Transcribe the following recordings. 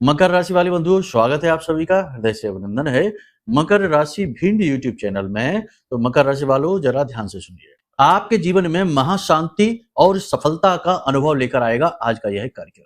मकर राशि वाले बंधुओं, स्वागत है आप सभी का, हृदय से अभिनंदन है। मकर राशि भिंड यूट्यूब चैनल में। तो मकर राशि वालों, जरा ध्यान से सुनिए। आपके जीवन में महाशांति और सफलता का अनुभव लेकर आएगा आज का यह कार्यक्रम।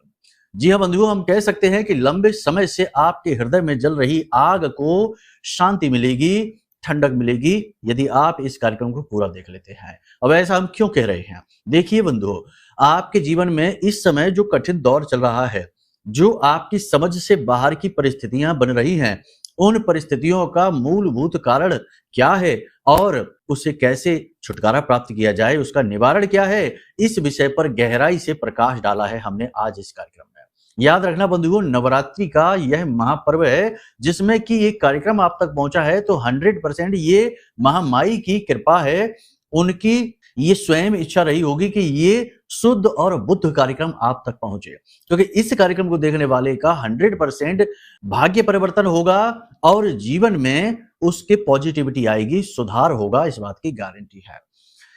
जी हाँ बंधुओं, हम कह सकते हैं कि लंबे समय से आपके हृदय में जल रही आग को शांति मिलेगी, ठंडक मिलेगी, यदि आप इस कार्यक्रम को पूरा देख लेते हैं। अब ऐसा हम क्यों कह रहे हैं? देखिए बंधुओं, आपके जीवन में इस समय जो कठिन दौर चल रहा है, जो आपकी समझ से बाहर की परिस्थितियां बन रही हैं, उन परिस्थितियों का मूलभूत कारण क्या है और उससे कैसे छुटकारा प्राप्त किया जाए, उसका निवारण क्या है, इस विषय पर गहराई से प्रकाश डाला है हमने आज इस कार्यक्रम में। याद रखना बंधुओं, नवरात्रि का यह महापर्व है जिसमें कि ये कार्यक्रम आप तक पहुंचा है, तो 100% ये महामाई की कृपा है। उनकी ये स्वयं इच्छा रही होगी कि ये शुद्ध और बुद्ध कार्यक्रम आप तक पहुंचे, क्योंकि इस कार्यक्रम को देखने वाले का 100% भाग्य परिवर्तन होगा और जीवन में उसके पॉजिटिविटी आएगी, सुधार होगा, इस बात की गारंटी है।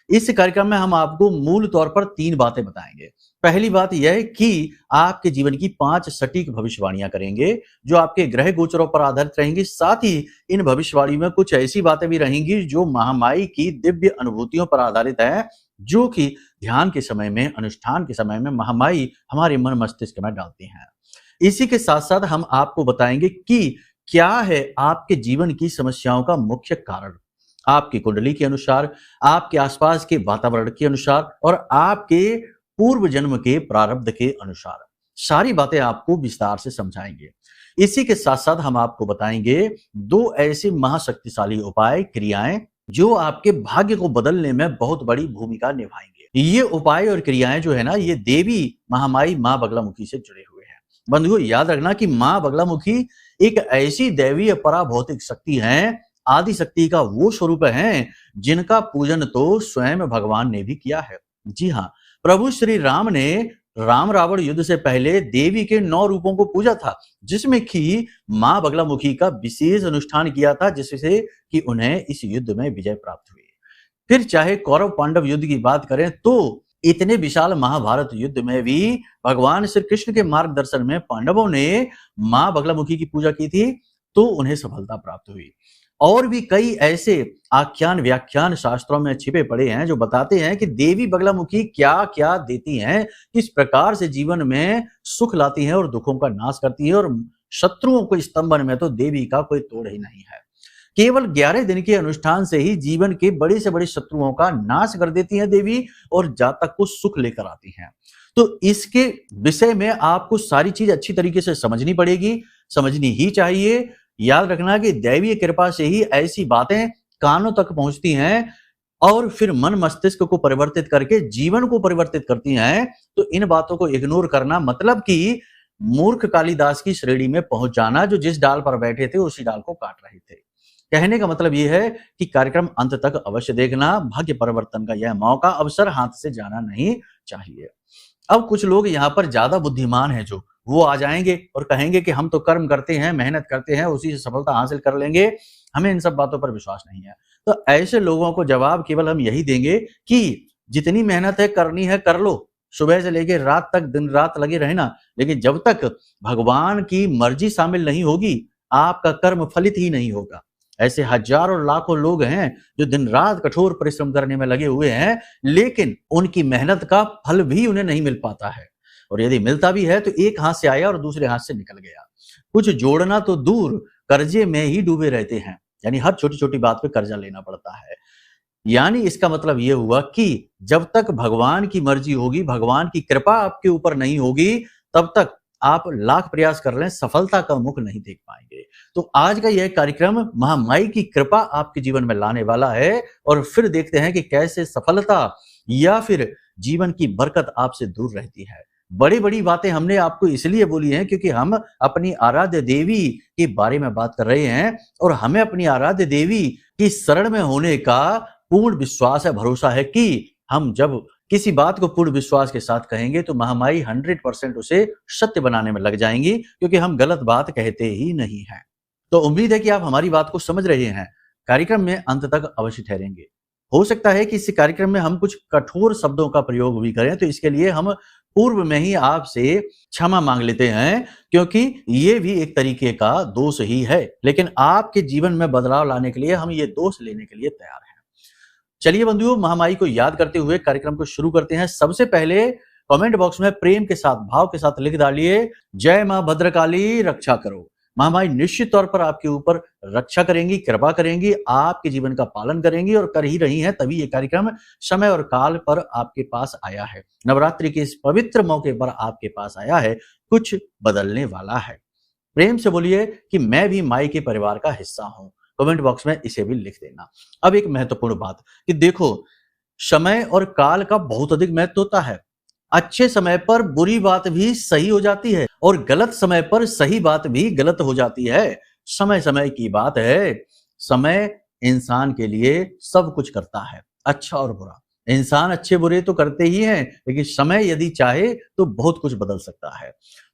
इस कार्यक्रम में हम आपको मूल तौर पर 3 बातें बताएंगे। पहली बात यह है कि आपके जीवन की 5 सटीक भविष्यवाणियां करेंगे जो आपके ग्रह गोचरों पर आधारित रहेंगी। साथ ही इन भविष्यवाणी में कुछ ऐसी बातें भी रहेंगी जो महामाई की दिव्य अनुभूतियों पर आधारित है, जो कि ध्यान के समय में, अनुष्ठान के समय में महामाई हमारे मन मस्तिष्क में डालती हैं। इसी के साथ साथ हम आपको बताएंगे कि क्या है आपके जीवन की समस्याओं का मुख्य कारण, आपकी कुंडली के अनुसार, आपके आसपास के वातावरण के अनुसार और आपके पूर्व जन्म के प्रारब्ध के अनुसार। सारी बातें आपको विस्तार से समझाएंगे। इसी के साथ साथ हम आपको बताएंगे 2 ऐसे महाशक्तिशाली उपाय, क्रियाएं जो आपके भाग्य को बदलने में बहुत बड़ी भूमिका निभाएंगे। ये उपाय और क्रियाएं जो है ना, ये देवी महामाई मां बगलामुखी से जुड़े हुए हैं। बंधुओं, याद रखना कि मां बगलामुखी एक ऐसी दैवीय पराभौतिक शक्ति है, आदि शक्ति का वो स्वरूप है जिनका पूजन तो स्वयं भगवान ने भी किया है। जी हाँ, प्रभु श्री राम ने राम रावण युद्ध से पहले देवी के 9 रूपों को पूजा था, जिसमें कि मां बगलामुखी का विशेष अनुष्ठान किया था, जिससे कि उन्हें इस युद्ध में विजय प्राप्त हुई। फिर चाहे कौरव पांडव युद्ध की बात करें तो इतने विशाल महाभारत युद्ध में भी भगवान श्री कृष्ण के मार्गदर्शन में पांडवों ने मां बगलामुखी की पूजा की थी, तो उन्हें सफलता प्राप्त हुई। और भी कई ऐसे आख्यान व्याख्यान शास्त्रों में छिपे पड़े हैं जो बताते हैं कि देवी बगलामुखी क्या क्या देती हैं, किस प्रकार से जीवन में सुख लाती हैं और दुखों का नाश करती है, और शत्रुओं को स्तंभन में तो देवी का कोई तोड़ ही नहीं है। केवल 11 दिन के अनुष्ठान से ही जीवन के बड़े से बड़े शत्रुओं का नाश कर देती हैं देवी और जातक को सुख लेकर आती हैं। तो इसके विषय में आपको सारी चीज अच्छी तरीके से समझनी पड़ेगी, समझनी ही चाहिए। याद रखना कि दैवीय कृपा से ही ऐसी बातें कानों तक पहुंचती हैं और फिर मन मस्तिष्क को परिवर्तित करके जीवन को परिवर्तित करती हैं। तो इन बातों को इग्नोर करना मतलब कि मूर्ख कालिदास की श्रेणी में पहुंच जाना, जो जिस डाल पर बैठे थे उसी डाल को काट रहे थे। कहने का मतलब यह है कि कार्यक्रम अंत तक अवश्य देखना, भाग्य परिवर्तन का यह मौका अवसर हाथ से जाना नहीं चाहिए। अब कुछ लोग यहाँ पर ज्यादा बुद्धिमान हैं, जो वो आ जाएंगे और कहेंगे कि हम तो कर्म करते हैं, मेहनत करते हैं, उसी से सफलता हासिल कर लेंगे, हमें इन सब बातों पर विश्वास नहीं है। तो ऐसे लोगों को जवाब केवल हम यही देंगे कि जितनी मेहनत है करनी है कर लो, सुबह से लेकर रात तक दिन रात लगे रहना, लेकिन जब तक भगवान की मर्जी शामिल नहीं होगी आपका कर्म फलित ही नहीं होगा। ऐसे हजारों लाखों लोग हैं जो दिन रात कठोर परिश्रम करने में लगे हुए हैं, लेकिन उनकी मेहनत का फल भी उन्हें नहीं मिल पाता है, और यदि मिलता भी है तो एक हाथ से आया और दूसरे हाथ से निकल गया। कुछ जोड़ना तो दूर, कर्जे में ही डूबे रहते हैं, यानी हर छोटी छोटी बात पे कर्जा लेना पड़ता है। यानी इसका मतलब यह हुआ कि जब तक भगवान की मर्जी होगी, भगवान की कृपा आपके ऊपर नहीं होगी, तब तक आप लाख प्रयास कर लें, सफलता का मुख नहीं देख पाएंगे। तो आज का यह कार्यक्रम महामाई की कृपा आपके जीवन में लाने वाला है, और फिर देखते हैं कि कैसे सफलता या फिर जीवन की बरकत आपसे दूर रहती है। बड़ी बड़ी बातें हमने आपको इसलिए बोली हैं क्योंकि हम अपनी आराध्य देवी के बारे में बात कर रहे हैं, और हमें अपनी आराध्य देवी की शरण में होने का पूर्ण विश्वास है, भरोसा है कि हम जब किसी बात को पूर्ण विश्वास के साथ कहेंगे तो महामाई 100% उसे सत्य बनाने में लग जाएंगी, क्योंकि हम गलत बात कहते ही नहीं हैं। तो उम्मीद है कि आप हमारी बात को समझ रहे हैं। कार्यक्रम में अंत तक अवश्य ठहरेंगे। हो सकता है कि इस कार्यक्रम में हम कुछ कठोर शब्दों का प्रयोग भी करें, तो इसके लिए हम पूर्व में ही आपसे क्षमा मांग लेते हैं, क्योंकि ये भी एक तरीके का दोष ही है। लेकिन आपके जीवन में बदलाव लाने के लिए हम ये दोष लेने के लिए तैयार हैं। चलिए बंधुओं, महामाई को याद करते हुए कार्यक्रम को शुरू करते हैं। सबसे पहले कमेंट बॉक्स में प्रेम के साथ, भाव के साथ लिख डालिए, जय मां भद्रकाली रक्षा करो। महामाई निश्चित तौर पर आपके ऊपर रक्षा करेंगी, कृपा करेंगी, आपके जीवन का पालन करेंगी और कर ही रही हैं, तभी ये कार्यक्रम समय और काल पर आपके पास आया है। नवरात्रि के इस पवित्र मौके पर आपके पास आया है, कुछ बदलने वाला है। प्रेम से बोलिए कि मैं भी माई के परिवार का हिस्सा हूं। कमेंट बॉक्स में इसे भी लिख देना। अब एक महत्वपूर्ण बात कि देखो, समय और काल का बहुत अधिक महत्व होता है। अच्छे समय पर बुरी बात भी सही हो जाती है और गलत समय पर सही बात भी गलत हो जाती है। समय समय की बात है। समय इंसान के लिए सब कुछ करता है, अच्छा और बुरा। इंसान अच्छे बुरे तो करते ही हैं, लेकिन समय यदि चाहे तो बहुत कुछ बदल सकता है।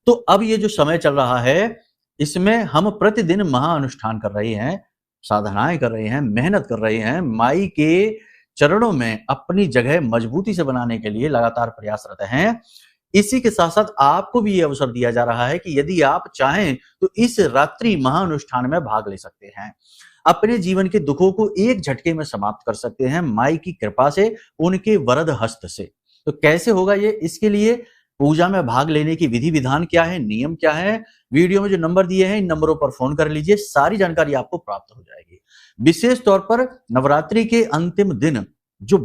तो अब ये जो समय चल रहा है, इसमें हम प्रतिदिन महाअनुष्ठान कर रहे हैं, साधनाएं कर रहे हैं, मेहनत कर रहे हैं, माई के चरणों में अपनी जगह मजबूती से बनाने के लिए लगातार प्रयासरत हैं। इसी के साथ साथ आपको भी ये अवसर दिया जा रहा है कि यदि आप चाहें तो इस रात्रि महाअनुष्ठान में भाग ले सकते हैं। अपने जीवन के दुखों को एक झटके में समाप्त कर सकते हैं माई की कृपा से, उनके वरद हस्त से। तो कैसे होगा ये? इसके लिए पूजा में भाग लेने की विधि विधान क्या है, नियम क्या है, वीडियो में जो नंबर दिए हैं इन नंबरों पर फोन कर लीजिए, सारी जानकारी आपको प्राप्त हो जाएगी। विशेष तौर पर नवरात्रि के अंतिम दिन जो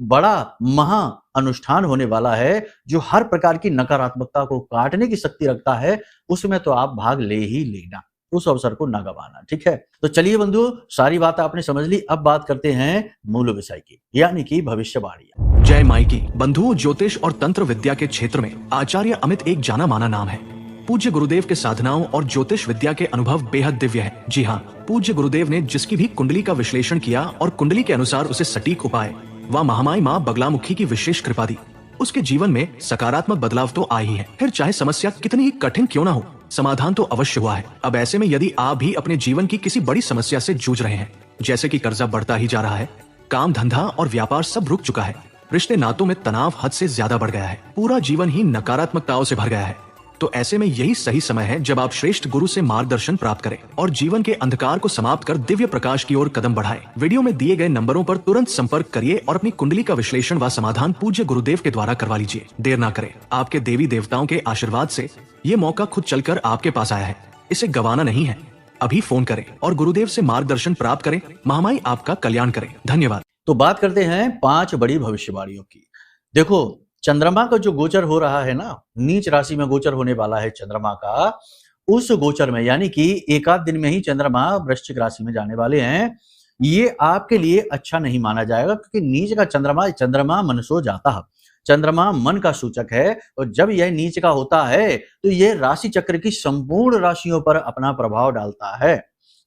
बड़ा महा अनुष्ठान होने वाला है, जो हर प्रकार की नकारात्मकता को काटने की शक्ति रखता है, उसमें तो आप भाग ले ही लेना, उस अवसर को ना गवाना। ठीक है, तो चलिए बंधुओं, सारी बात आपने समझ ली। अब बात करते हैं मूल विषय की, यानी कि भविष्यवाणी। जय माई की। बंधुओं, ज्योतिष और तंत्र विद्या के क्षेत्र में आचार्य अमित एक जाना माना नाम है। पूज्य गुरुदेव के साधनाओं और ज्योतिष विद्या के अनुभव बेहद दिव्य है। जी हाँ, पूज्य गुरुदेव ने जिसकी भी कुंडली का विश्लेषण किया और कुंडली के अनुसार उसे सटीक उपाय व महामाई माँ बगलामुखी की विशेष कृपा दी, उसके जीवन में सकारात्मक बदलाव तो आए ही है। फिर चाहे समस्या कितनी ही कठिन क्यों ना हो, समाधान तो अवश्य हुआ है। अब ऐसे में यदि आप भी अपने जीवन की किसी बड़ी समस्या से जूझ रहे हैं, जैसे कि कर्जा बढ़ता ही जा रहा है, काम धंधा और व्यापार सब रुक चुका है, रिश्ते नातों में तनाव हद से ज्यादा बढ़ गया है, पूरा जीवन ही नकारात्मकताओं से भर गया है, तो ऐसे में यही सही समय है जब आप श्रेष्ठ गुरु से मार्गदर्शन प्राप्त करें और जीवन के अंधकार को समाप्त कर दिव्य प्रकाश की ओर कदम बढ़ाएं। वीडियो में दिए गए नंबरों पर तुरंत संपर्क करिए और अपनी कुंडली का विश्लेषण व समाधान पूज्य गुरुदेव के द्वारा करवा लीजिए। देर ना करें, आपके देवी देवताओं के आशीर्वाद से ये मौका खुद चलकर आपके पास आया है, इसे गंवाना नहीं है। अभी फोन करें और गुरुदेव से मार्गदर्शन प्राप्त करें। महामाई आपका कल्याण करें। धन्यवाद। तो बात करते हैं 5 बड़ी भविष्यवाणियों की। देखो, चंद्रमा का जो गोचर हो रहा है ना, नीच राशि में गोचर होने वाला है चंद्रमा का, उस गोचर में यानी कि एक आध दिन में ही चंद्रमा वृश्चिक राशि में जाने वाले हैं। ये आपके लिए अच्छा नहीं माना जाएगा, क्योंकि नीच का चंद्रमा मनसो जाता है, चंद्रमा मन का सूचक है, और जब यह नीच का होता है तो यह राशि चक्र की संपूर्ण राशियों पर अपना प्रभाव डालता है,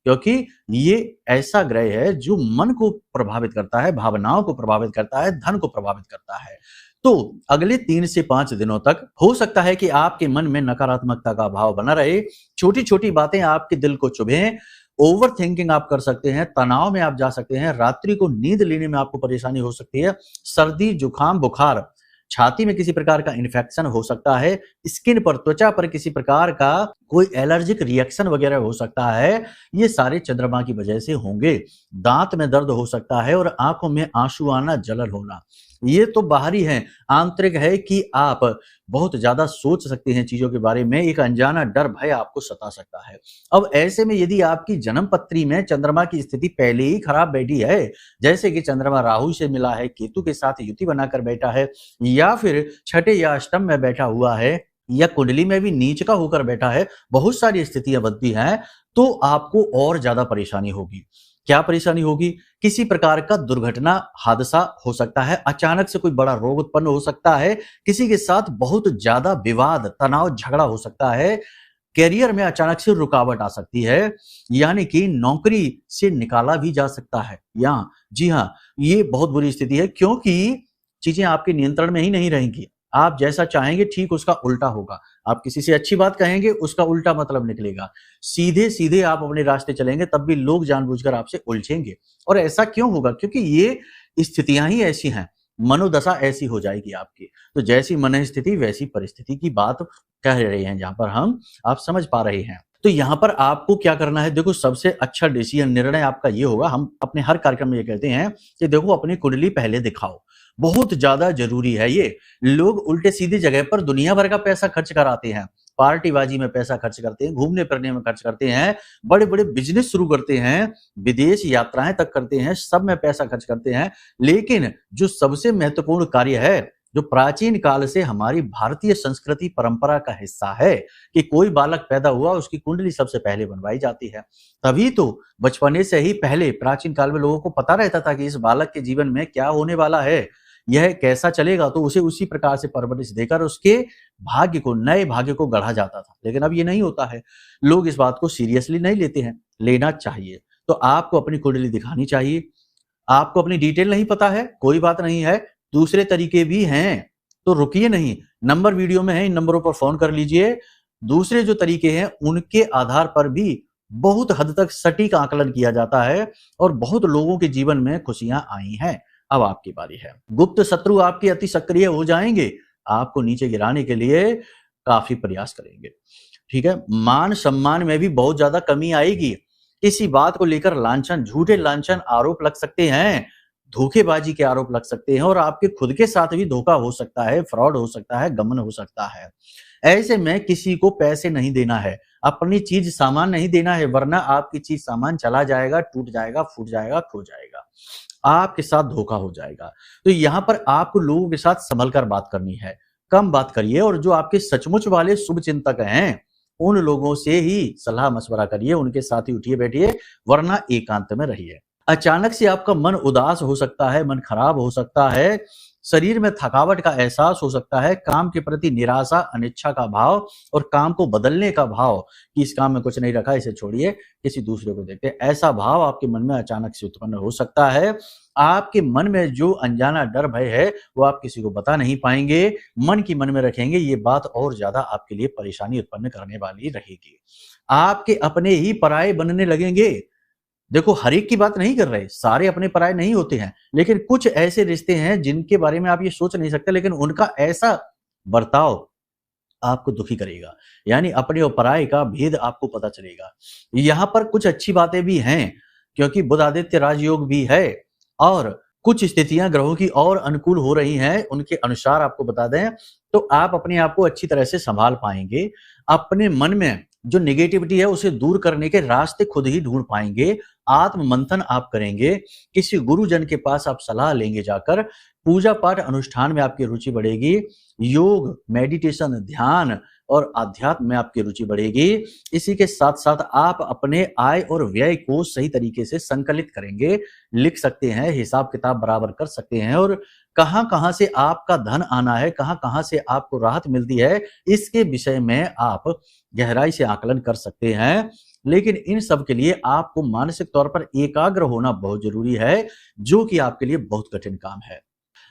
क्योंकि ये ऐसा ग्रह है जो मन को प्रभावित करता है, भावनाओं को प्रभावित करता है, धन को प्रभावित करता है। तो अगले 3 से 5 दिनों तक हो सकता है कि आपके मन में नकारात्मकता का भाव बना रहे, छोटी छोटी बातें आपके दिल को चुभें, ओवर थिंकिंग आप कर सकते हैं, तनाव में आप जा सकते हैं, रात्रि को नींद लेने में आपको परेशानी हो सकती है, सर्दी जुकाम बुखार, छाती में किसी प्रकार का इन्फेक्शन हो सकता है, स्किन पर, त्वचा पर किसी प्रकार का कोई एलर्जिक रिएक्शन वगैरह हो सकता है। ये सारे चंद्रमा की वजह से होंगे। दांत में दर्द हो सकता है और आंखों में आंसू आना, जलन होना, ये तो बाहरी है। आंतरिक है कि आप बहुत ज्यादा सोच सकते हैं चीजों के बारे में, एक अनजाना डर भय आपको सता सकता है। अब ऐसे में यदि आपकी जन्म पत्री में चंद्रमा की स्थिति पहले ही खराब बैठी है, जैसे कि चंद्रमा राहु से मिला है, केतु के साथ युति बनाकर बैठा है, या फिर छठे या अष्टम में बैठा हुआ है, या कुंडली में भी नीच का होकर बैठा है, बहुत सारी स्थितियां बनती हैं, तो आपको और ज्यादा परेशानी होगी। क्या परेशानी होगी? किसी प्रकार का दुर्घटना, हादसा हो सकता है, अचानक से कोई बड़ा रोग उत्पन्न हो सकता है, किसी के साथ बहुत ज्यादा विवाद, तनाव, झगड़ा हो सकता है, करियर में अचानक से रुकावट आ सकती है, यानी कि नौकरी से निकाला भी जा सकता है। या जी हाँ, ये बहुत बुरी स्थिति है, क्योंकि चीजें आपके नियंत्रण में ही नहीं रहेंगी। आप जैसा चाहेंगे ठीक उसका उल्टा होगा। आप किसी से अच्छी बात कहेंगे, उसका उल्टा मतलब निकलेगा। सीधे सीधे आप अपने रास्ते चलेंगे, तब भी लोग जानबूझकर आपसे उलझेंगे। और ऐसा क्यों होगा? क्योंकि ये स्थितियां ही ऐसी हैं। मनोदशा ऐसी हो जाएगी आपकी। तो जैसी मन स्थिति वैसी परिस्थिति की बात कह रहे हैं जहाँ पर हम, आप समझ पा रहे हैं। तो यहाँ पर आपको क्या करना है, देखो सबसे अच्छा डिसीजन निर्णय आपका ये होगा, हम अपने हर कार्यक्रम में ये कहते हैं कि देखो अपनी कुंडली पहले दिखाओ, बहुत ज़्यादा ज़रूरी है ये। लोग उल्टे-सीधी जगह पर दुनिया भर का पैसा खर्च कराते हैं, पार्टीबाजी में पैसा खर्च करते हैं, घूमने-फिरने में खर्च करते हैं, बड़े-बड़े बिज़नेस शुरू करते हैं, विदेश यात्राएँ तक करते हैं, सब में पैसा खर्च करते हैं। लेकिन जो सबसे महत्वपूर्ण कार्य है, जो प्राचीन काल से हमारी भारतीय संस्कृति परंपरा का हिस्सा है कि कोई बालक पैदा हुआ उसकी कुंडली सबसे पहले बनवाई जाती है। तभी तो बचपने से ही पहले प्राचीन काल में लोगों को पता रहता था कि इस बालक के जीवन में क्या होने वाला है, यह कैसा चलेगा, तो उसे उसी प्रकार से परवरिश देकर उसके भाग्य को, नए भाग्य को गढ़ा जाता था। लेकिन अब ये नहीं होता है, लोग इस बात को सीरियसली नहीं लेते हैं, लेना चाहिए। तो आपको अपनी कुंडली दिखानी चाहिए। आपको अपनी डिटेल नहीं पता है, कोई बात नहीं है, दूसरे तरीके भी हैं, तो रुकिए नहीं, नंबर वीडियो में है, इन नंबरों पर फ़ोन कर लीजिए। दूसरे जो तरीके हैं, उनके आधार पर भी बहुत हद तक सटीक आकलन किया जाता है और बहुत लोगों के जीवन में खुशियाँ आई हैं। अब आपकी बारी है। गुप्त शत्रु आपके अति सक्रिय हो जाएँगे, आपको नीचे गिराने के लिए काफ़ी प्रयास करेंगे, ठीक है? मान-सम्मान में भी बहुत ज़्यादा कमी आएगी। किसी बात को लेकर लांछन, झूठे लांछन आरोप लग सकते हैं, धोखेबाजी के आरोप लग सकते हैं और आपके खुद के साथ भी धोखा हो सकता है, फ्रॉड हो सकता है, गबन हो सकता है। ऐसे में किसी को पैसे नहीं देना है, अपनी चीज़ सामान नहीं देना है, वरना आपकी चीज़ सामान चला जाएगा, टूट जाएगा, फूट जाएगा, खो जाएगा। आपके साथ धोखा हो जाएगा। तो यहाँ पर आपको लोगों के साथ संभल कर बात करनी है, कम बात करिए और जो आपके सचमुच वाले शुभ चिंतक हैं, उन लोगों से ही सलाह-मशवरा करिए, उनके साथ ही उठिए-बैठिए, वरना एकांत में रहिए। अचानक से आपका मन उदास हो सकता है, मन खराब हो सकता है, शरीर में थकावट का एहसास हो सकता है, काम के प्रति निराशा, अनिच्छा का भाव और काम को बदलने का भाव कि इस काम में कुछ नहीं रखा, इसे छोड़िए, किसी दूसरे को देखते हैं। ऐसा भाव आपके मन में अचानक से उत्पन्न हो सकता है। आपके मन में जो अनजाना डर, भय है, वो आप किसी को बता नहीं पाएँगे, मन की मन में रखेंगे, ये बात और ज़्यादा आपके लिए परेशानी उत्पन्न करने वाली रहेगी। आपके अपने ही पराये बनने लगेंगे। देखो, हर एक की बात नहीं कर रहे, सारे अपने पराये नहीं होते हैं, लेकिन कुछ ऐसे रिश्ते हैं जिनके बारे में आप ये सोच नहीं सकते, लेकिन उनका ऐसा बर्ताव आपको दुखी करेगा। यानी अपने और पराये का भेद आपको पता चलेगा। यहाँ पर कुछ अच्छी बातें भी हैं, क्योंकि बुध आदित्य राजयोग भी है और कुछ स्थितियां ग्रहों की और अनुकूल हो रही हैं, उनके अनुसार आपको बता दें, तो आप अपने आप को अच्छी तरह से संभाल पाएंगे। अपने मन में जो नेगेटिविटी है उसे दूर करने के रास्ते खुद ही ढूंढ पाएंगे। आत्म मंथन आप करेंगे, किसी गुरुजन के पास आप सलाह लेंगे जाकर, पूजा पाठ अनुष्ठान में आपकी रुचि बढ़ेगी, योग, मेडिटेशन, ध्यान और आध्यात्म में आपकी रुचि बढ़ेगी। इसी के साथ साथ आप अपने आय और व्यय को सही तरीके से संकलित करेंगे, लिख सकते हैं, हिसाब किताब बराबर कर सकते हैं और कहाँ-कहाँ से आपका धन आना है, कहाँ-कहाँ से आपको राहत मिलती है, इसके विषय में आप गहराई से आकलन कर सकते हैं। लेकिन इन सब के लिए आपको मानसिक तौर पर एकाग्र होना बहुत जरूरी है, जो कि आपके लिए बहुत कठिन काम है।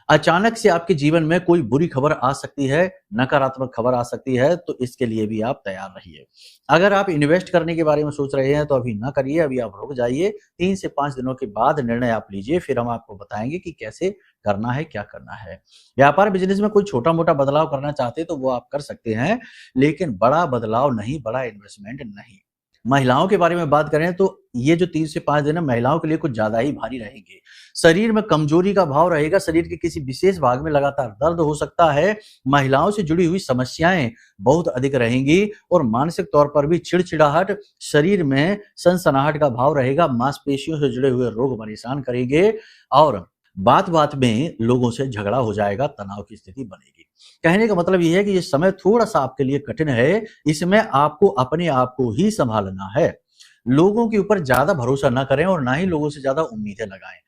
अचानक से आपके जीवन में कोई बुरी खबर आ सकती है, नकारात्मक खबर आ सकती है, तो इसके लिए भी आप तैयार रहिए। अगर आप इन्वेस्ट करने के बारे में सोच रहे हैं तो अभी ना करिए, अभी आप रुक जाइए। 3 से 5 दिनों के बाद निर्णय आप लीजिए, फिर हम आपको बताएंगे कि कैसे करना है, क्या करना है। व्यापार बिजनेस में कोई छोटा-मोटा बदलाव करना चाहते हैं तो वो आप कर सकते हैं, लेकिन बड़ा बदलाव नहीं, बड़ा इन्वेस्टमेंट नहीं। महिलाओं के बारे में बात करें तो ये जो 3 से 5 दिन है, महिलाओं के लिए कुछ ज़्यादा ही भारी रहेंगे। शरीर में कमजोरी का भाव रहेगा, शरीर के किसी विशेष भाग में लगातार दर्द हो सकता है, महिलाओं से जुड़ी हुई समस्याएं बहुत अधिक रहेंगी और मानसिक तौर पर भी चिड़चिड़ाहट, शरीर में सनसनाहट का भाव रहेगा, मांसपेशियों से जुड़े हुए रोग परेशान करेंगे और बात-बात में लोगों से झगड़ा हो जाएगा, तनाव की स्थिति बनेगी। कहने का मतलब ये है कि ये समय थोड़ा-सा आपके लिए कठिन है, इसमें आपको अपने आप को ही संभालना है। लोगों के ऊपर ज़्यादा भरोसा ना करें और ना ही लोगों से ज़्यादा उम्मीदें लगाएँ।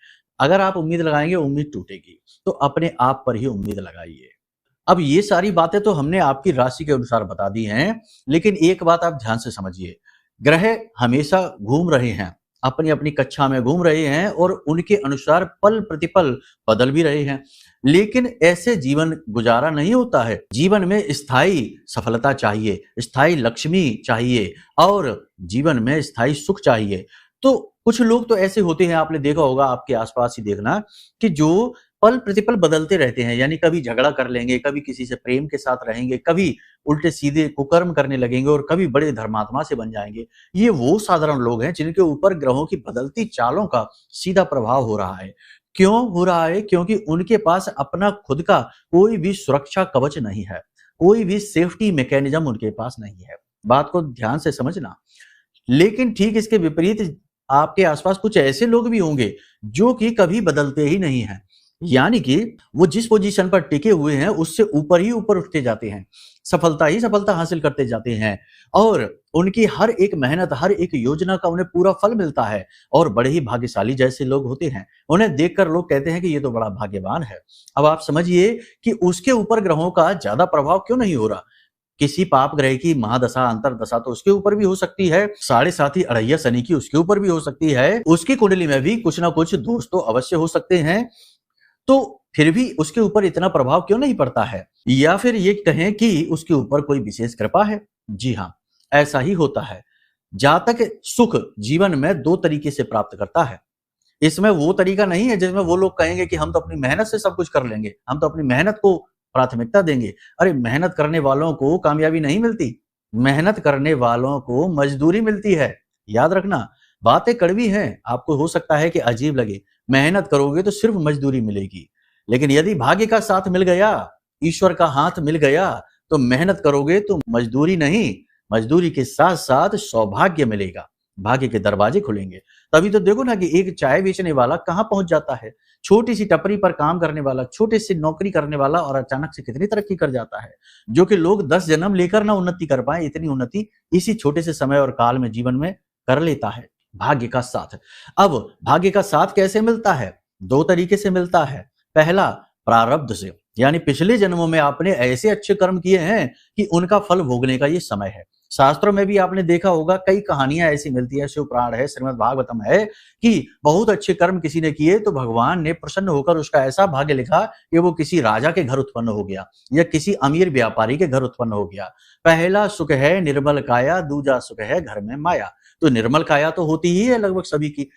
अगर आप उम्मीद लगाएँगे, उम्मीद टूटेगी, तो अपने आप पर ही उम्मीद लगाइए। अब ये सारी बातें तो हमने आपकी राशि के अनुसार बता दी हैं, लेकिन एक बात आप ध्यान से समझिए, ग्रह हमेशा घूम रहे हैं, अपनी-अपनी कक्षा में घूम रहे हैं और उनके अनुसार पल-प्रतिपल बदल भी रहे हैं। लेकिन ऐसे जीवन गुजारा नहीं होता है। जीवन में स्थायी सफलता चाहिए, स्थायी लक्ष्मी चाहिए और जीवन में स्थायी सुख चाहिए। तो कुछ लोग तो ऐसे होते हैं, आपने देखा होगा, आपके आस-पास ही देखना, कि जो पल प्रतिपल बदलते रहते हैं, यानी कभी झगड़ा कर लेंगे, कभी किसी से प्रेम के साथ रहेंगे, कभी उल्टे सीधे कुकर्म करने लगेंगे और कभी बड़े धर्मात्मा से बन जाएंगे। ये वो साधारण लोग हैं जिनके ऊपर ग्रहों की बदलती चालों का सीधा प्रभाव हो रहा है। क्यों हो रहा है? क्योंकि उनके पास अपना खुद का कोई भी सुरक्षा कवच नहीं है, कोई भी सेफ्टी मैकेनिज्म उनके पास नहीं है। बात को ध्यान से समझना। लेकिन ठीक इसके विपरीत आपके आसपास कुछ ऐसे लोग भी होंगे जो कि कभी बदलते ही नहीं हैं, यानी कि वो जिस पोजीशन पर टिके हुए हैं उससे ऊपर ही ऊपर उठते जाते हैं, सफलता ही सफलता हासिल करते जाते हैं और उनकी हर एक मेहनत, हर एक योजना का उन्हें पूरा फल मिलता है और बड़े ही भाग्यशाली जैसे लोग होते हैं। उन्हें देखकर लोग कहते हैं कि ये तो बड़ा भाग्यवान है। अब आप समझिए कि उसके ऊपर ग्रहों का ज्यादा प्रभाव क्यों नहीं हो रहा। किसी पाप ग्रह की महादशा, अंतरदशा तो उसके ऊपर भी हो सकती है, 7.5 अढ़ैया शनि की उसके ऊपर भी हो सकती है, उसकी कुंडली में भी कुछ ना कुछ दोष तो अवश्य हो सकते हैं, तो फिर भी उसके ऊपर इतना प्रभाव क्यों नहीं पड़ता है? या फिर ये कहें कि उसके ऊपर कोई विशेष कृपा है? जी हाँ, ऐसा ही होता है। जातक सुख जीवन में 2 तरीके से प्राप्त करता है। इसमें वो तरीका नहीं है जिसमें वो लोग कहेंगे कि हम तो अपनी मेहनत से सब कुछ कर लेंगे, हम तो अपनी मेहनत को प्राथमिकता देंगे। अरे मेहनत करने वालों को कामयाबी नहीं मिलती, मेहनत करने वालों को मजदूरी मिलती है। याद रखना, बातें कड़वी हैं, आपको हो सकता है कि अजीब लगे। मेहनत करोगे तो सिर्फ मजदूरी मिलेगी, लेकिन यदि भाग्य का साथ मिल गया, ईश्वर का हाथ मिल गया, तो मेहनत करोगे तो मजदूरी नहीं, मजदूरी के साथ साथ सौभाग्य मिलेगा, भाग्य के दरवाजे खुलेंगे। तभी तो देखो ना कि एक चाय बेचने वाला कहाँ पहुंच जाता है, छोटी सी टपरी पर काम करने वाला, छोटे से नौकरी करने वाला और अचानक से कितनी तरक्की कर जाता है, जो कि लोग 10 जन्म लेकर ना उन्नति कर पाए, इतनी उन्नति इसी छोटे से समय और काल में जीवन में कर लेता है। भाग्य का साथ। अब भाग्य का साथ कैसे मिलता है? 2 तरीके से मिलता है। पहला, प्रारब्ध से, यानी पिछले जन्मों में आपने ऐसे अच्छे कर्म किए हैं कि उनका फल भोगने का ये समय है। शास्त्रों में भी आपने देखा होगा, कई कहानियां ऐसी मिलती है, शिव पुराण है, श्रीमद् भागवतम है, कि बहुत अच्छे कर्म किसी ने किए तो भगवान ने प्रसन्न होकर उसका ऐसा भाग्य लिखा कि वो किसी राजा के घर उत्पन्न हो गया या किसी अमीर व्यापारी के घर उत्पन्न हो गया। पहला सुख है निर्मल काया, दूजा सुख है घर में माया। तो निर्मल काया तो होती ही है लगभग सभी की,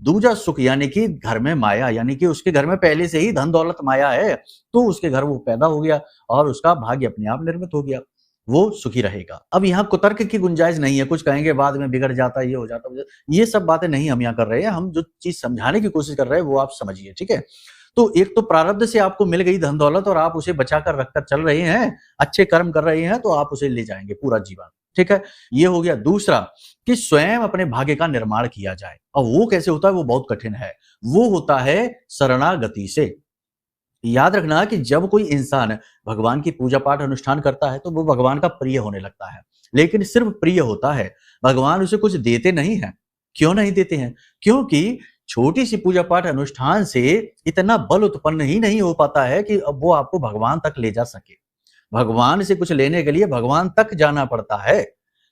दूजा सुख यानी कि घर में माया, यानी कि उसके घर में पहले से ही धन दौलत माया है, तो उसके घर वो पैदा हो गया और उसका भाग्य अपने आप निर्मित हो गया, वो सुखी रहेगा। अब यहाँ कुतर्क की गुंजाइश नहीं है, कुछ कहेंगे बाद में बिगड़ जाता है, ये हो जाता है, ये सब बातें नहीं हम यहाँ कर रहे हैं। हम जो चीज समझाने की कोशिश कर रहे हैं वो आप समझिए, ठीक है। तो एक तो प्रारब्ध से आपको मिल गई धन दौलत और आप उसे बचाकर रखकर चल रहे हैं, अच्छे कर्म कर रहे हैं, तो आप उसे ले जाएंगे पूरा जीवन, ठीक है। ये हो गया। दूसरा, कि स्वयं अपने भाग्य का निर्माण किया जाए, और वो कैसे होता है? वो बहुत कठिन है। वो होता है शरणागति से। याद रखना कि जब कोई इंसान भगवान की पूजा पाठ अनुष्ठान करता है तो वो भगवान का प्रिय होने लगता है, लेकिन सिर्फ प्रिय होता है, भगवान उसे कुछ देते नहीं है। क्यों नहीं देते हैं? क्योंकि छोटी सी पूजा पाठ अनुष्ठान से इतना बल उत्पन्न ही नहीं हो पाता है कि अब वो आपको भगवान तक ले जा सके। भगवान से कुछ लेने के लिए भगवान तक जाना पड़ता है।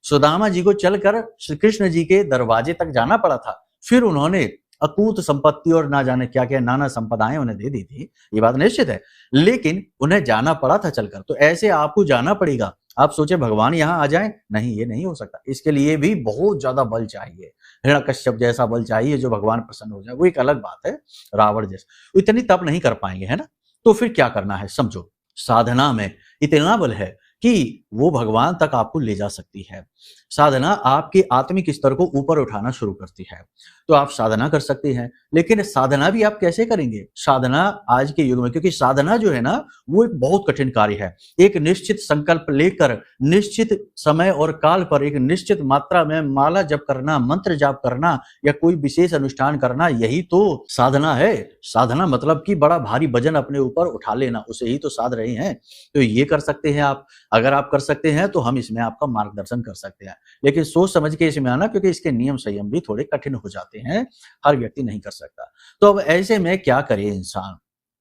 सुदामा जी को चलकर श्री कृष्ण जी के दरवाजे तक जाना पड़ा था, फिर उन्होंने अकूत संपत्ति और ना जाने क्या क्या नाना संपदाएं उन्हें दे दी थी, ये बात निश्चित है, लेकिन उन्हें जाना पड़ा था चलकर। तो ऐसे आपको जाना पड़ेगा। आप सोचे भगवान यहाँ आ जाए, नहीं, ये नहीं हो सकता। इसके लिए भी बहुत ज्यादा बल चाहिए, हिरण्यकश्यप जैसा बल चाहिए जो भगवान प्रसन्न हो जाए, वो एक अलग बात है। रावण जैसा इतनी तप नहीं कर पाएंगे, है ना। तो फिर क्या करना है समझो। साधना में इतना बल है कि वो भगवान तक आपको ले जा सकती है। साधना आपके आत्मिक स्तर को ऊपर उठाना शुरू करती है। तो आप साधना कर सकते हैं, लेकिन साधना भी आप कैसे करेंगे? साधना आज के युग में, क्योंकि साधना जो है ना वो एक बहुत कठिन कार्य है। एक निश्चित संकल्प लेकर निश्चित समय और काल पर एक निश्चित मात्रा में माला जप करना, मंत्र जाप करना या कोई विशेष अनुष्ठान करना, यही तो साधना है। साधना मतलब कि बड़ा भारी वजन अपने ऊपर उठा लेना, उसे ही तो साध रहे हैं। तो ये कर सकते हैं आप। अगर आप कर सकते हैं तो हम इसमें आपका मार्गदर्शन कर सकते हैं, लेकिन सोच समझ के इसमें आना, क्योंकि इसके नियम संयम भी थोड़े कठिन हो जाते हैं, हर व्यक्ति नहीं कर सकता। तो अब ऐसे में क्या करे इंसान,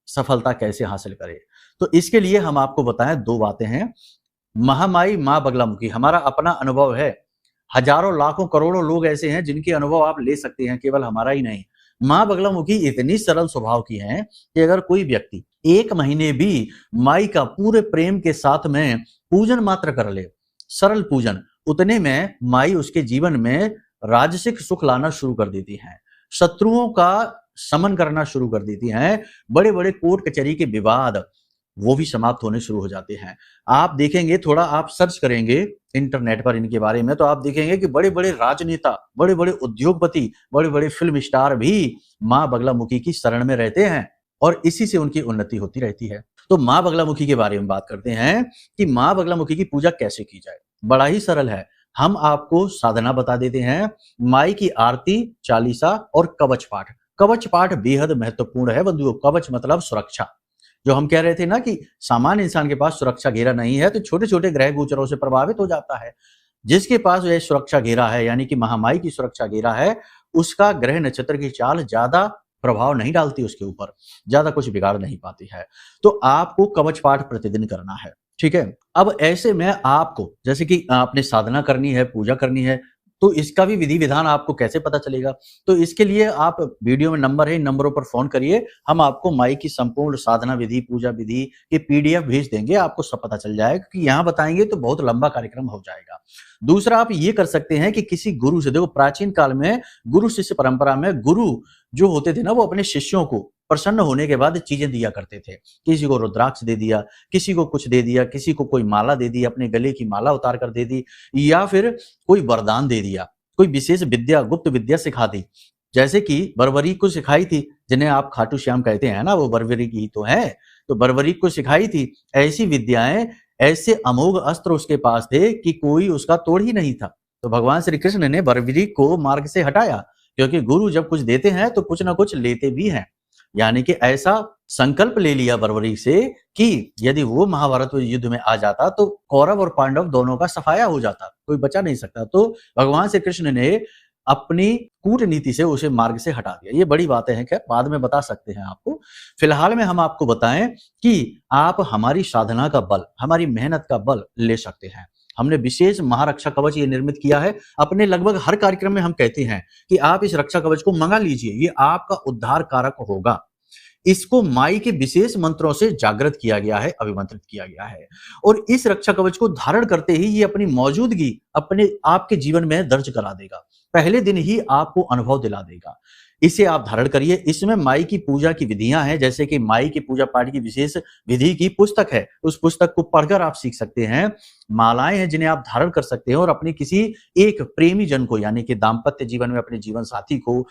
सफलता कैसे हासिल करे? तो इसके लिए हम आपको बताएं 2 बातें हैं। महामाई मां बगलामुखी हमारा अपना अनुभव है। हजारों लाखों करोड़ों लोग ऐसे हैं जिनके अनुभव आप ले सकते हैं, केवल हमारा ही नहीं। मां बगलामुखी इतनी सरल स्वभाव की हैं कि अगर कोई व्यक्ति 1 महीने भी माई का पूरे प्रेम के साथ में पूजन मात्र कर ले, सरल पूजन, उतने में माई उसके जीवन में राजसिक सुख लाना शुरू कर देती हैं। शत्रुओं का समन करना शुरू कर देती हैं। बड़े बड़े कोर्ट कचहरी के विवाद वो भी समाप्त होने शुरू हो जाते हैं। आप देखेंगे, थोड़ा आप सर्च करेंगे इंटरनेट पर इनके बारे में, तो आप देखेंगे कि बड़े बड़े राजनेता, बड़े बड़े उद्योगपति, बड़े बड़े फिल्म स्टार भी माँ बगलामुखी की शरण में रहते हैं और इसी से उनकी उन्नति होती रहती है। तो माँ बगलामुखी के बारे में बात करते हैं कि माँ बगलामुखी की पूजा कैसे की जाए। बड़ा ही सरल है, हम आपको साधना बता देते हैं। माई की आरती, चालीसा और कवच पाठ। कवच पाठ बेहद महत्वपूर्ण है बंधुओं। कवच मतलब सुरक्षा। जो हम कह रहे थे ना कि सामान्य इंसान के पास सुरक्षा घेरा नहीं है, तो छोटे छोटे ग्रह गोचरों से प्रभावित हो जाता है। जिसके पास यह सुरक्षा घेरा है, यानी कि महामाई की सुरक्षा घेरा है, उसका ग्रह नक्षत्र की चाल ज्यादा प्रभाव नहीं डालती, उसके ऊपर ज्यादा कुछ बिगाड़ नहीं पाती है। तो आपको कवच पाठ प्रतिदिन करना है, ठीक है। अब ऐसे में आपको जैसे कि आपने साधना करनी है, पूजा करनी है, तो इसका भी विधि विधान आपको कैसे पता चलेगा। तो इसके लिए आप वीडियो में नंबर है, इन नंबरों पर फोन करिए। हम आपको माई की संपूर्ण साधना विधि, पूजा विधि की पीडीएफ भेज देंगे, आपको सब पता चल जाएगा। क्योंकि यहाँ बताएंगे तो बहुत लंबा कार्यक्रम हो जाएगा। दूसरा, आप ये कर सकते हैं कि किसी गुरु से, देखो प्राचीन काल में गुरु शिष्य परंपरा में गुरु जो होते थे ना, वो अपने शिष्यों को प्रसन्न होने के बाद चीजें दिया करते थे। किसी को रुद्राक्ष दे दिया, किसी को कुछ दे दिया, किसी को कोई माला दे दी, अपने गले की माला उतार कर दे दी, या फिर कोई वरदान दे दिया, कोई विशेष विद्या, गुप्त विद्या सिखा दी। जैसे कि बर्बरीक को सिखाई थी, जिन्हें आप खाटू श्याम कहते हैं ना, वो बर्बरीक ही तो है। तो बर्बरीक को सिखाई थी ऐसी विद्याएं, ऐसे अमोघ अस्त्र उसके पास थे कि कोई उसका तोड़ ही नहीं था। तो भगवान श्री कृष्ण ने बर्बरीक को मार्ग से हटाया, क्योंकि गुरु जब कुछ देते हैं तो कुछ ना कुछ लेते भी हैं। यानी कि ऐसा संकल्प ले लिया बर्बरीक से कि यदि वो महाभारत युद्ध में आ जाता तो कौरव और पांडव दोनों का सफाया हो जाता, कोई बचा नहीं सकता। तो भगवान श्री कृष्ण ने अपनी कूटनीति से उसे मार्ग से हटा दिया। ये बड़ी बातें हैं, खैर बाद में बता सकते हैं आपको। फिलहाल में हम आपको बताएं कि आप हमारी साधना का बल, हमारी मेहनत का बल ले सकते हैं। हमने विशेष महारक्षा कवच ये निर्मित किया है। अपने लगभग हर कार्यक्रम में हम कहते हैं कि आप इस रक्षा कवच को मंगा लीजिए, ये आपका उद्धार कारक होगा। इसको माई के विशेष मंत्रों से जागृत किया गया है, अभिमंत्रित किया गया है, और इस रक्षा कवच को धारण करते ही ये अपनी मौजूदगी अपने आपके जीवन में दर्ज करा देगा। पहले दिन ही आपको अनुभव दिला देगा। इसे आप धारण करिए। इसमें माई की पूजा की विधियां हैं, जैसे कि माई की पूजा पाठ की विशेष विधि की पुस्तक है, उस पुस्तक को पढ़कर आप सीख सकते हैं। मालाएं हैं जिन्हें आप धारण कर सकते हैं और अपने किसी एक प्रेमी जन को, यानी कि दाम्पत्य जीवन में अपने जीवन साथी को,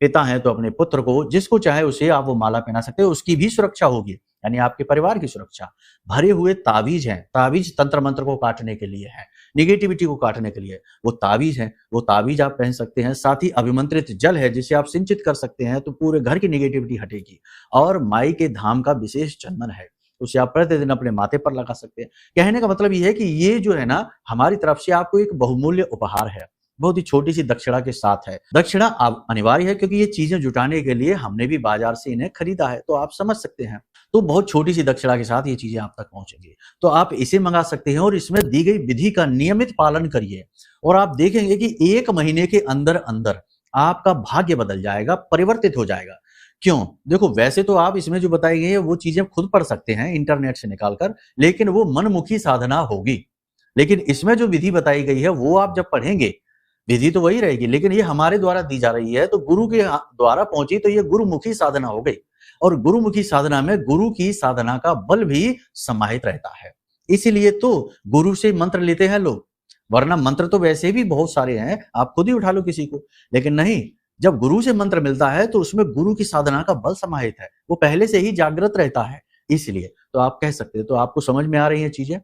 पिता है तो अपने पुत्र को, जिसको चाहे उसे आप वो माला पहना सकते हैं। उसकी भी सुरक्षा होगी, यानी आपके परिवार की सुरक्षा। भरे हुए ताबीज हैं, ताबीज तंत्र मंत्र को काटने के लिए है, निगेटिविटी को काटने के लिए वो ताबीज है, वो ताबीज आप पहन सकते हैं। साथ ही अभिमंत्रित जल है जिसे आप सिंचित कर सकते हैं, तो पूरे घर की निगेटिविटी हटेगी। और माई के धाम का विशेष चंदन है, उसे आप प्रतिदिन अपने माथे पर लगा सकते हैं। कहने का मतलब ये है कि ये जो है ना, हमारी तरफ से आपको एक बहुमूल्य उपहार है, बहुत ही छोटी सी दक्षिणा के साथ है। दक्षिणा आप अनिवार्य है, क्योंकि ये चीजें जुटाने के लिए हमने भी बाजार से इन्हें खरीदा है, तो आप समझ सकते हैं। तो बहुत छोटी सी दक्षिणा के साथ ये चीजें आप तक पहुंचेंगी, तो आप इसे मंगा सकते हैं और इसमें दी गई विधि का नियमित पालन करिए और आप देखेंगे कि 1 महीने के अंदर अंदर आपका भाग्य बदल जाएगा, परिवर्तित हो जाएगा। क्यों? देखो, वैसे तो आप इसमें जो बताई गई है वो चीजें खुद पढ़ सकते हैं इंटरनेट से निकालकर, लेकिन वो मनमुखी साधना होगी। लेकिन इसमें जो विधि बताई गई है वो आप जब पढ़ेंगे, विधि तो वही रहेगी, लेकिन ये हमारे द्वारा दी जा रही है, तो गुरु के द्वारा पहुंची, तो ये गुरुमुखी साधना हो गई। और गुरुमुखी साधना में गुरु की साधना का बल भी समाहित रहता है। इसीलिए तो गुरु से मंत्र लेते हैं लोग, वरना मंत्र तो वैसे भी बहुत सारे हैं, आप खुद ही उठा लो किसी को। लेकिन नहीं, जब गुरु से मंत्र मिलता है तो उसमें गुरु की साधना का बल समाहित है, वो पहले से ही जागृत रहता है। इसलिए तो आप कह सकते हैं, तो आपको समझ में आ रही है चीजें,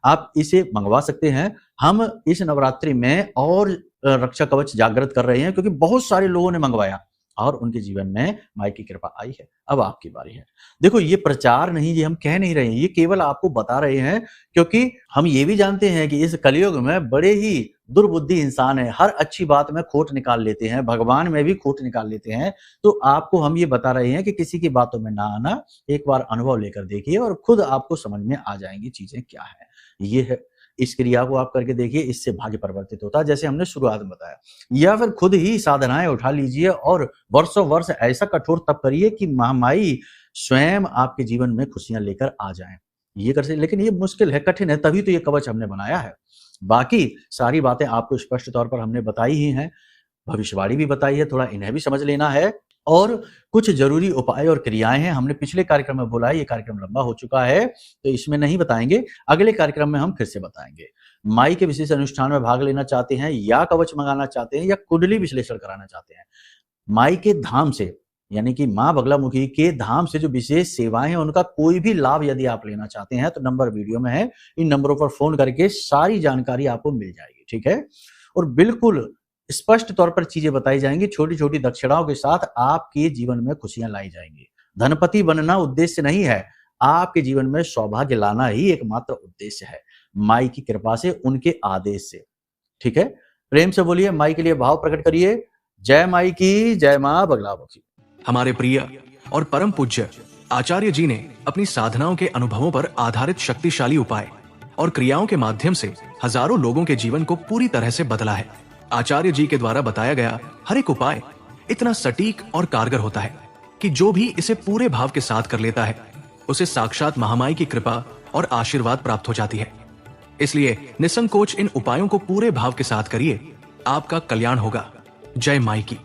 आप इसे मंगवा सकते हैं। हम इस नवरात्रि में और रक्षा कवच जागृत कर रहे हैं, क्योंकि बहुत सारे लोगों ने मंगवाया और उनके जीवन में माई की कृपा आई है। अब आपकी बारी है। देखो, ये प्रचार नहीं, ये हम कह नहीं रहे हैं, ये केवल आपको बता रहे हैं, क्योंकि हम ये भी जानते हैं कि इस कलयुग में बड़े ही दुर्बुद्धि इंसान है, हर अच्छी बात में खोट निकाल लेते हैं, भगवान में भी खोट निकाल लेते हैं। तो आपको हम ये बता रहे हैं कि किसी की बातों में ना आना, एक बार अनुभव लेकर देखिए और खुद आपको समझ में आ जाएंगी चीजें क्या है। ये है, इस क्रिया को आप करके देखिए, इससे भाग्य परिवर्तित होता है, जैसे हमने शुरुआत में बताया। या फिर खुद ही साधनाएं उठा लीजिए और वर्षों वर्ष ऐसा कठोर तप करिए कि महामाई स्वयं आपके जीवन में खुशियां लेकर आ जाएं। ये कर सकते, लेकिन ये मुश्किल है, कठिन है, तभी तो ये कवच हमने बनाया है। बाकी सारी बातें आपको स्पष्ट तौर पर हमने बताई ही हैं, भविष्यवाणी भी बताई है, थोड़ा इन्हें भी समझ लेना है। और कुछ जरूरी उपाय और क्रियाएं हैं। हमने पिछले कार्यक्रम में बोला है, ये कार्यक्रम लंबा हो चुका है तो इसमें नहीं बताएंगे, अगले कार्यक्रम में हम फिर से बताएंगे। माई के विशेष अनुष्ठान में भाग लेना चाहते हैं या कवच मंगाना चाहते हैं या कुंडली विश्लेषण कराना चाहते हैं, माई के धाम से यानी कि मां बगलामुखी के धाम से जो विशेष सेवाएं हैं उनका कोई भी लाभ यदि आप लेना चाहते हैं तो नंबर वीडियो में है, इन नंबरों पर फोन करके सारी जानकारी आपको मिल जाएगी। ठीक है, और बिल्कुल स्पष्ट तौर पर चीजें बताई जाएंगी, छोटी छोटी दक्षिणाओं के साथ आपके जीवन में खुशियां लाई जाएंगी। धनपति बनना उद्देश्य नहीं है, आपके जीवन में सौभाग्य लाना ही एकमात्र उद्देश्य है, माई की कृपा से, उनके आदेश से। ठीक है, प्रेम से बोलिए, माई के लिए भाव प्रकट करिए। जय माई की, जय मां बगलामुखी। हमारे प्रिय और परम पूज्य आचार्य जी ने अपनी साधनाओं के अनुभवों पर आधारित शक्तिशाली उपाय और क्रियाओं के माध्यम से हजारों लोगों के जीवन को पूरी तरह से बदला है। आचार्य जी के द्वारा बताया गया हर एक उपाय इतना सटीक और कारगर होता है कि जो भी इसे पूरे भाव के साथ कर लेता है उसे साक्षात महामाई की कृपा और आशीर्वाद प्राप्त हो जाती है। इसलिए निसंकोच इन उपायों को पूरे भाव के साथ करिए, आपका कल्याण होगा। जय माई की।